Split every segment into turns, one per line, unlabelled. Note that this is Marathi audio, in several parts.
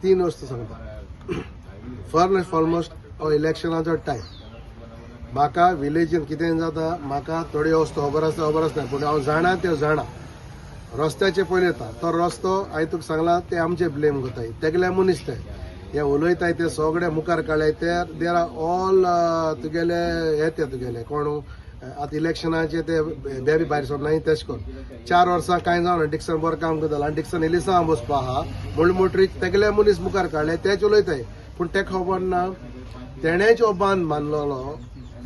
तीन वस्तू सांगता. फर्स्ट एंड फॉरमोस्ट हो इलेक्शनाचो टायम. म्हाका विलेजीन कितें जाता, म्हाका थोड्यो वस्तू खबर आसता पूण हांव जाणा त्यो जाणा. रस्त्याचे पयलीं येता तो रस्तो हांवें तुका सांगला ते आमचे ब्लेम करताय, तेगले मनीस ते हे उलयताय ते सगळे मुखार काडले. ते देर आर ऑल तुगेले हे ते तुगेले कोण आतां इलेक्शनाचे ते बेबी भायर सरनाय तेश कोन 4 वर्सां कांय जावना. डिक्सन बरें काम करतालो आनी डिक्सन एलिसा बसपा आहा मुळमुटरी तेगले मनीस मुखार काडले तेच उलयताय. पूण ते खबर ना तेणेच हो बांद बांदलेलो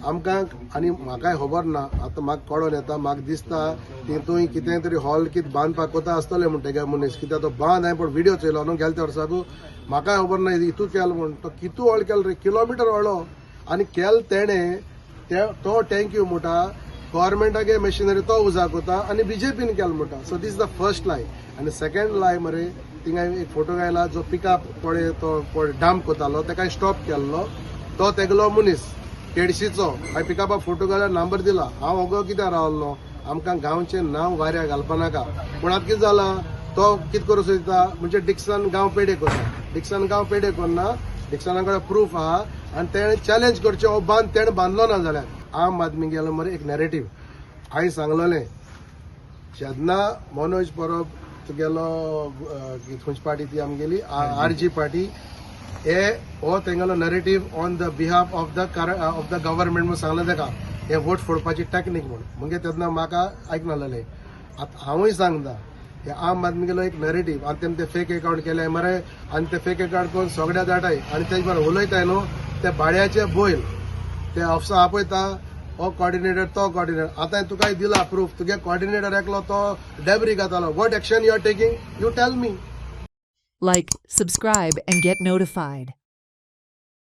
आमकां आनी म्हाकाय खबर ना. आतां म्हाका कळोन येता, म्हाका दिसता तितूय कितें तरी हॉल कितें बांदपाक कोता आसतले म्हण तेगे मनीस. कित्याक तो बांद हांवें पण व्हिडिओ चोयलो न्हू गेल्या वर्साकू. म्हाकाय खबर ना हितू केलो म्हण. तो कितू व्हड केलो रे, किलोमिटर व्हडलो. आनी केल तेणें तो थँक्यू म्हणटा गव्हर्मेंटागे मशिनरी तो उजा कोता आनी बीजेपीन केलो म्हणटा. So this is the first lie. आनी सेकंड लाय मरे थिंगा एक फोटो घायला जो पिकअप पळय तो डांप कोतालो तेका स्टॉप केल्लो तो तेगलो मनीस केडशीचो. हांवें पिकअपाक फोटो घाल्यार नंबर दिला. हांव ओगो कित्याक रावल्लो, आमकां गांवचें नांव वाऱ्या घालपा नाका. पूण आतां कितें जाला तो कितें करूं सोदता म्हणजे डिक्सन गांव पेडे करता. डिक्सन गांव पेडे करना, डिक्सना कडेन प्रूफ आहा आनी तेणें चॅलेंज करचें हो बांद तेणें बांदलो ना जाल्यार. आम आदमी गेलो मरे एक नॅरेटीव. हांवें सांगलोलें जेन्ना मनोज परब तुगेलो खंयची पार्टी ती आमगेली RG पार्टी हो तेंगेलो narrative on the behalf of the government म्हणून सांगलें तेका हे वोट फोडपाची टॅक्नीक म्हणून. म्हणजे तेन्ना म्हाका आयकनासलें. आतां हांवूय सांगता हे आम आदमी गेलो एक नरेटीव आनी तेणें ते फेक अकाउंट केले मरे आनी ते फेक अकाउंट करून सगळ्या धाटाय आनी तेजे बरें उलयताय न्हू ते भाड्याचे बैल ते ऑफिसा आपयता हो कॉर्डिनेटर तो कॉर्डिनेटर. आतां तुका दिला प्रूफ तुगे कॉर्डिनेटर एकलो तो डेब्री घातालो. What action you are taking you tell me.
Like, subscribe, and get notified.